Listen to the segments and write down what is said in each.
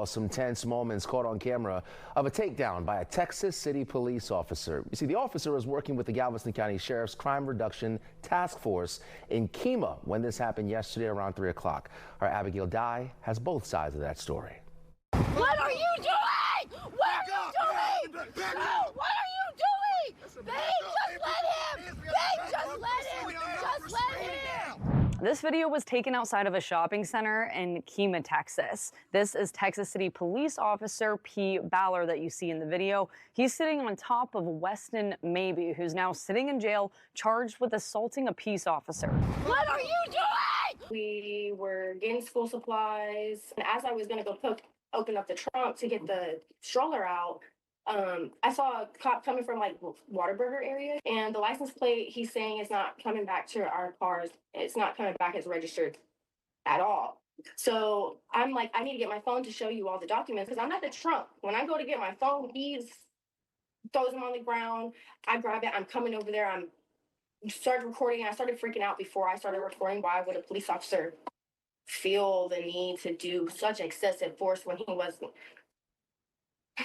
Well, some tense moments caught on camera of a takedown by a Texas City police officer. You see, the officer was working with the Galveston County Sheriff's Crime Reduction Task Force in Kemah when this happened yesterday around 3 o'clock. Our Abigail Dye has both sides of that story. What are you doing? What are you doing? No, what are you doing? Babe, just let him. Babe, just let him. Just let him. This video was taken outside of a shopping center in Kemah, Texas. This is Texas City Police Officer P. Baller that you see in the video. He's sitting on top of Weston Maybe, who's now sitting in jail, charged with assaulting a peace officer. What are you doing? We were getting school supplies, and as I was gonna go open up the trunk to get the stroller out, I saw a cop coming from like Waterburger area, and the license plate he's saying is not coming back to our cars. It's not coming back as registered at all. So I'm like, I need to get my phone to show you all the documents because I'm at the trunk. When I go to get my phone, he throws them on the ground. I grab it. I'm coming over there. I'm started recording. And I started freaking out before I started recording. Why would a police officer feel the need to do such excessive force when he wasn't?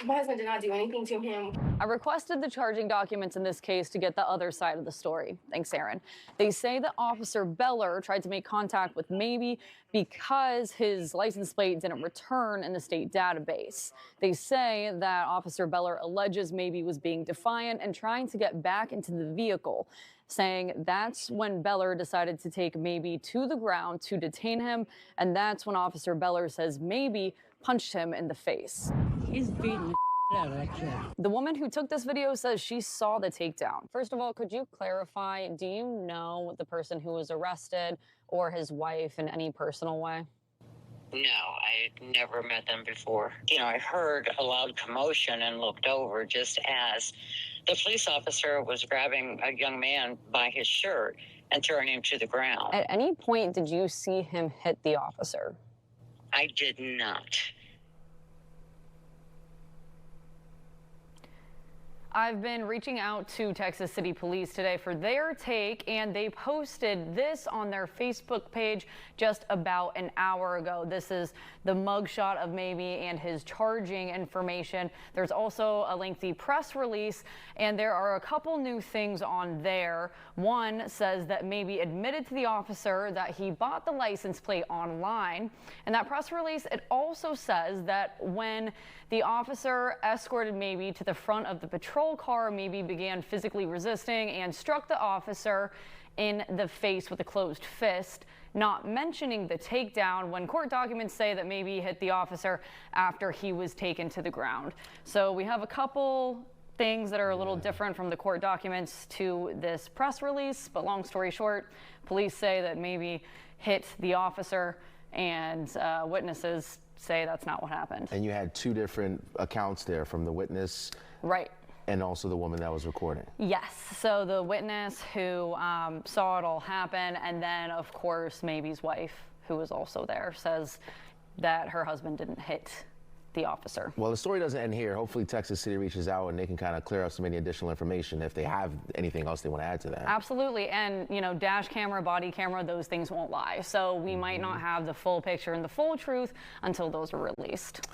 My husband did not do anything to him. I requested the charging documents in this case to get the other side of the story. Thanks, Aaron. They say that Officer Beller tried to make contact with Maybe because his license plate didn't return in the state database. They say that Officer Beller alleges Maybe was being defiant and trying to get back into the vehicle, saying that's when Beller decided to take Maybe to the ground to detain him, and that's when Officer Beller says Maybe punched him in the face. He's beating the out of that kid. The woman who took this video says she saw the takedown. First of all, could you clarify, do you know the person who was arrested or his wife in any personal way? No, I had never met them before. You know, I heard a loud commotion and looked over just as the police officer was grabbing a young man by his shirt and throwing him to the ground. At any point, did you see him hit the officer? I did not. I've been reaching out to Texas City Police today for their take, and they posted this on their Facebook page just about an hour ago. This is the mugshot of Maybe and his charging information. There's also a lengthy press release, and there are a couple new things on there. One says that Maybe admitted to the officer that he bought the license plate online. And that press release, it also says that when the officer escorted Maybe to the front of the patrol car, Maybe began physically resisting and struck the officer in the face with a closed fist, not mentioning the takedown when court documents say that Maybe hit the officer after he was taken to the ground. So we have a couple things that are a little different from the court documents to this press release, but long story short, police say that Maybe hit the officer, and witnesses say that's not what happened. And you had two different accounts there from the witness. Right. And also the woman that was recording. Yes. So the witness who saw it all happen, and then, of course, Maybe's wife, who was also there, says that her husband didn't hit the officer. Well, the story doesn't end here. Hopefully Texas City reaches out and they can kind of clear up some any additional information if they have anything else they want to add to that. Absolutely. And, you know, dash camera, body camera, those things won't lie. So we might not have the full picture and the full truth until those are released.